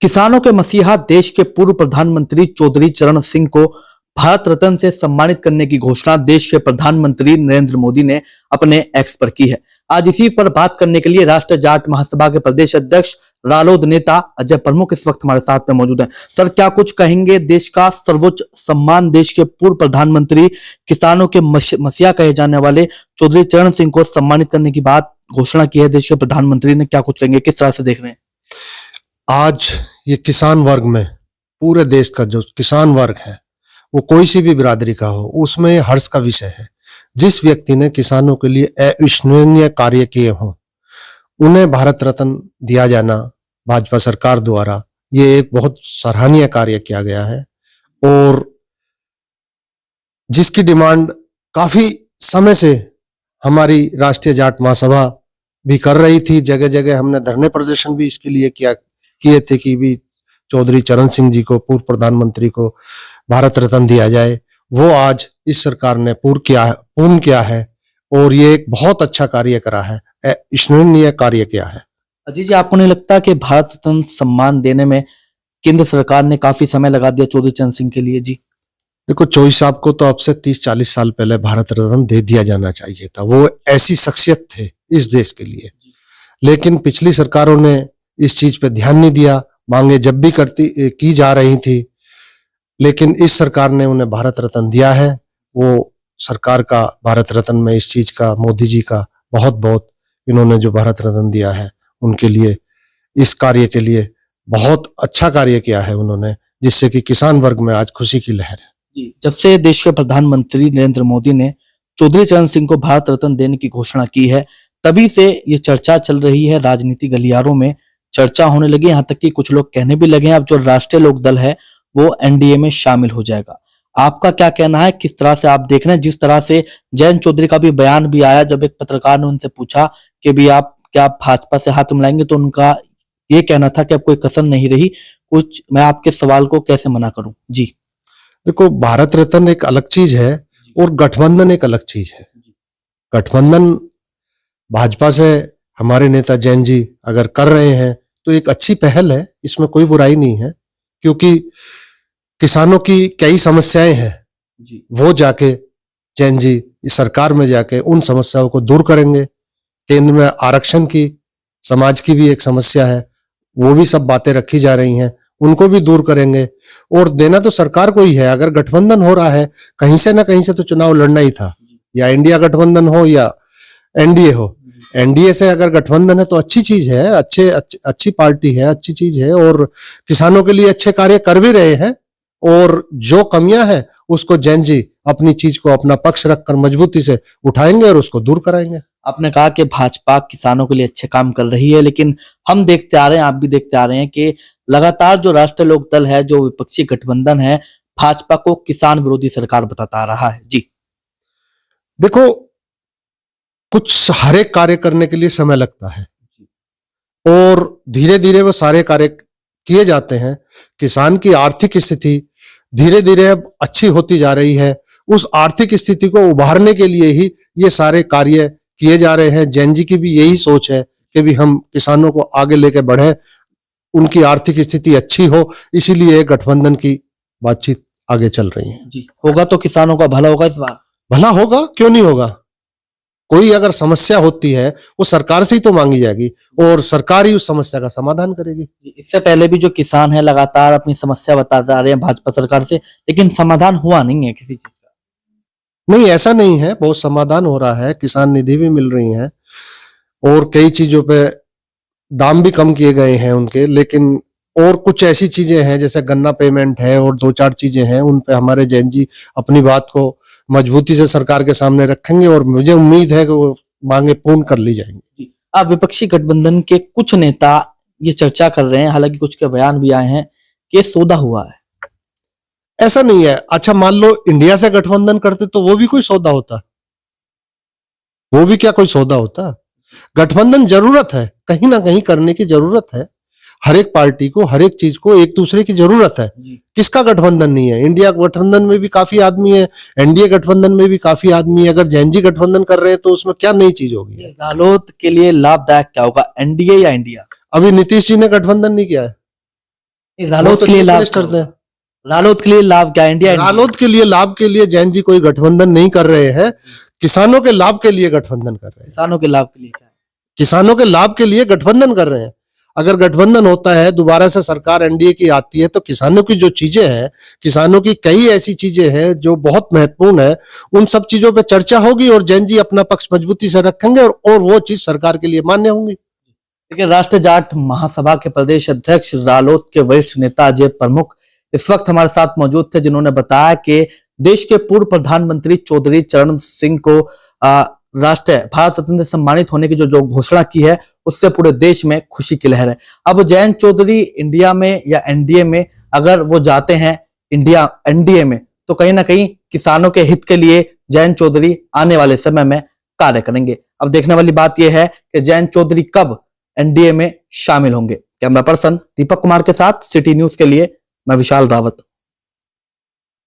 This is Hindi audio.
किसानों के मसीहा देश के पूर्व प्रधानमंत्री चौधरी चरण सिंह को भारत रत्न से सम्मानित करने की घोषणा देश के प्रधानमंत्री नरेंद्र मोदी ने अपने एक्स पर की है। आज इसी पर बात करने के लिए राष्ट्रीय जाट महासभा के प्रदेश अध्यक्ष रालोद नेता अजय प्रमुख इस वक्त हमारे साथ में मौजूद हैं। सर, क्या कुछ कहेंगे? देश का सर्वोच्च सम्मान देश के पूर्व प्रधानमंत्री, किसानों के मसीहा कहे जाने वाले चौधरी चरण सिंह को सम्मानित करने की बात घोषणा की है देश के प्रधानमंत्री ने, क्या कुछ कहेंगे? किस तरह से देख रहे हैं? आज ये किसान वर्ग में, पूरे देश का जो किसान वर्ग है, वो कोई सी भी बिरादरी का हो, उसमें हर्ष का विषय है। जिस व्यक्ति ने किसानों के लिए अविस्मरणीय कार्य किए हों, उन्हें भारत रत्न दिया जाना भाजपा सरकार द्वारा, ये एक बहुत सराहनीय कार्य किया गया है। और जिसकी डिमांड काफी समय से हमारी राष्ट्रीय जाट महासभा भी कर रही थी, जगह जगह हमने धरने प्रदर्शन भी इसके लिए किए थे कि भी चौधरी चरण सिंह जी को, पूर्व प्रधानमंत्री को भारत रत्न दिया जाए। वो आज इस सरकार ने पूर्ण किया है और ये एक बहुत अच्छा कार्य करा है, अविस्मरणीय कार्य किया है। अजीत जी, आपको नहीं लगता कि भारत रत्न सम्मान देने में केंद्र सरकार ने काफी समय लगा दिया चौधरी चरण सिंह के लिए? जी देखो, चौधरी साहब को तो अब से 30-40 साल पहले भारत रत्न दे दिया जाना चाहिए था। वो ऐसी शख्सियत थे इस देश के लिए, लेकिन पिछली सरकारों ने इस चीज पे ध्यान नहीं दिया। मांगे जब भी की जा रही थी, लेकिन इस सरकार ने उन्हें भारत रत्न दिया है। वो सरकार का भारत रत्न में इस चीज का, मोदी जी का बहुत बहुत, इन्होंने जो भारत रत्न दिया है उनके लिए, इस कार्य के लिए बहुत अच्छा कार्य किया है उन्होंने, जिससे कि किसान वर्ग में आज खुशी की लहर है। जी, जब से देश के प्रधानमंत्री नरेंद्र मोदी ने चौधरी चरण सिंह को भारत रत्न देने की घोषणा की है, तभी से ये चर्चा चल रही है, राजनीति गलियारों में चर्चा होने लगी। यहाँ तक कि कुछ लोग कहने भी लगे हैं अब जो राष्ट्रीय लोक दल है वो एनडीए में शामिल हो जाएगा। आपका क्या कहना है? किस तरह से आप देख रहे हैं? जिस तरह से जयंत चौधरी का भी बयान भी आया, जब एक पत्रकार ने उनसे पूछा कि भी आप क्या भाजपा से हाथ मिलाएंगे, तो उनका ये कहना था कि अब कोई कसर नहीं रही, कुछ मैं आपके सवाल को कैसे मना करूं? जी देखो, भारत रत्न एक अलग चीज है और गठबंधन एक अलग चीज है। गठबंधन भाजपा से हमारे नेता जैन जी अगर कर रहे हैं तो एक अच्छी पहल है, इसमें कोई बुराई नहीं है, क्योंकि किसानों की कई समस्याएं हैं जी। वो जाके जैन जी इस सरकार में जाके उन समस्याओं को दूर करेंगे। केंद्र में आरक्षण की, समाज की भी एक समस्या है, वो भी सब बातें रखी जा रही हैं, उनको भी दूर करेंगे। और देना तो सरकार को ही है। अगर गठबंधन हो रहा है, कहीं से ना कहीं से तो चुनाव लड़ना ही था, या इंडिया गठबंधन हो या एनडीए हो। एनडीए से अगर गठबंधन है तो अच्छी चीज है, अच्छी पार्टी है, अच्छी चीज है, और किसानों के लिए अच्छे कार्य कर भी रहे हैं। और जो कमियां हैं उसको जैन जी अपनी चीज को, अपना पक्ष रखकर मजबूती से उठाएंगे और उसको दूर कराएंगे। आपने कहा कि भाजपा किसानों के लिए अच्छे काम कर रही है, लेकिन हम देखते आ रहे हैं, आप भी देखते आ रहे हैं कि लगातार जो राष्ट्रीय लोक दल है, जो विपक्षी गठबंधन है, भाजपा को किसान विरोधी सरकार बताता आ रहा है। जी देखो, कुछ हर एक कार्य करने के लिए समय लगता है और धीरे धीरे वो सारे कार्य किए जाते हैं। किसान की आर्थिक स्थिति धीरे धीरे अब अच्छी होती जा रही है। उस आर्थिक स्थिति को उभारने के लिए ही ये सारे कार्य किए जा रहे हैं। जैन जी की भी यही सोच है कि भी हम किसानों को आगे लेके बढ़े, उनकी आर्थिक स्थिति अच्छी हो, इसीलिए गठबंधन की बातचीत आगे चल रही है। जी, होगा तो किसानों का भला होगा। इस बार भला होगा, क्यों नहीं होगा। कोई अगर समस्या होती है वो सरकार से ही तो मांगी जाएगी और सरकार ही उस समस्या का समाधान करेगी। इससे पहले भी जो किसान है लगातार अपनी समस्या बताते आ रहे हैं भाजपा सरकार से, लेकिन समाधान हुआ नहीं है किसी चीज का। नहीं, ऐसा नहीं है, बहुत समाधान हो रहा है। किसान निधि भी मिल रही है और कई चीजों पे दाम भी कम किए गए हैं उनके। लेकिन और कुछ ऐसी चीजें हैं जैसे गन्ना पेमेंट है और 2-4 चीजें हैं, उन पे हमारे जैन जी अपनी बात को मजबूती से सरकार के सामने रखेंगे और मुझे उम्मीद है कि वो मांगे पूर्ण कर ली जाएंगी। अब विपक्षी गठबंधन के कुछ नेता ये चर्चा कर रहे हैं, हालांकि कुछ के बयान भी आए हैं कि सौदा हुआ है। ऐसा नहीं है। अच्छा, मान लो इंडिया से गठबंधन करते तो वो भी कोई सौदा होता? वो भी क्या कोई सौदा होता? गठबंधन जरूरत है, कहीं ना कहीं करने की जरूरत है। हर एक पार्टी को, हर एक चीज को एक दूसरे की जरूरत है। किसका गठबंधन नहीं है? इंडिया गठबंधन में भी काफी आदमी है, एनडीए गठबंधन में भी काफी आदमी है। अगर जैन जी गठबंधन कर रहे हैं तो उसमें क्या नई चीज होगी? रालोद के लिए लाभदायक क्या होगा, एनडीए या इंडिया? अभी नीतीश जी ने गठबंधन नहीं किया है, रालोद के लिए लाभ करते हैं। रालोद के लिए लाभ क्या है? इंडिया रालोद के लिए लाभ के लिए जैन जी कोई गठबंधन नहीं कर रहे हैं, किसानों के लाभ के लिए गठबंधन कर रहे हैं। किसानों के लाभ के लिए क्या है? किसानों के लाभ के लिए गठबंधन कर रहे हैं। अगर गठबंधन होता है, दोबारा से सरकार एनडीए की आती है, तो किसानों की जो चीजें हैं, किसानों की कई ऐसी चीजें हैं जो बहुत महत्वपूर्ण है, उन सब चीजों पे चर्चा होगी और जैन जी अपना पक्ष मजबूती से रखेंगे और वो चीज सरकार के लिए मान्य होंगी। देखिए, राष्ट्रीय जाट महासभा के प्रदेश अध्यक्ष रालोद के वरिष्ठ नेता अजय प्रमुख इस वक्त हमारे साथ मौजूद थे, जिन्होंने बताया कि देश के पूर्व प्रधानमंत्री चौधरी चरण सिंह को राष्ट्रीय भारत रत्न से सम्मानित होने की जो घोषणा की है, उससे पूरे देश में खुशी की लहर है। अब जयंत चौधरी इंडिया में या एनडीए में अगर वो जाते हैं इंडिया एनडीए में, तो कहीं ना कहीं किसानों के हित के लिए जयंत चौधरी आने वाले समय में कार्य करेंगे। अब देखने वाली बात यह है कि जयंत चौधरी कब एनडीए में शामिल होंगे। कैमरा पर्सन दीपक कुमार के साथ सिटी न्यूज के लिए मैं विशाल रावत।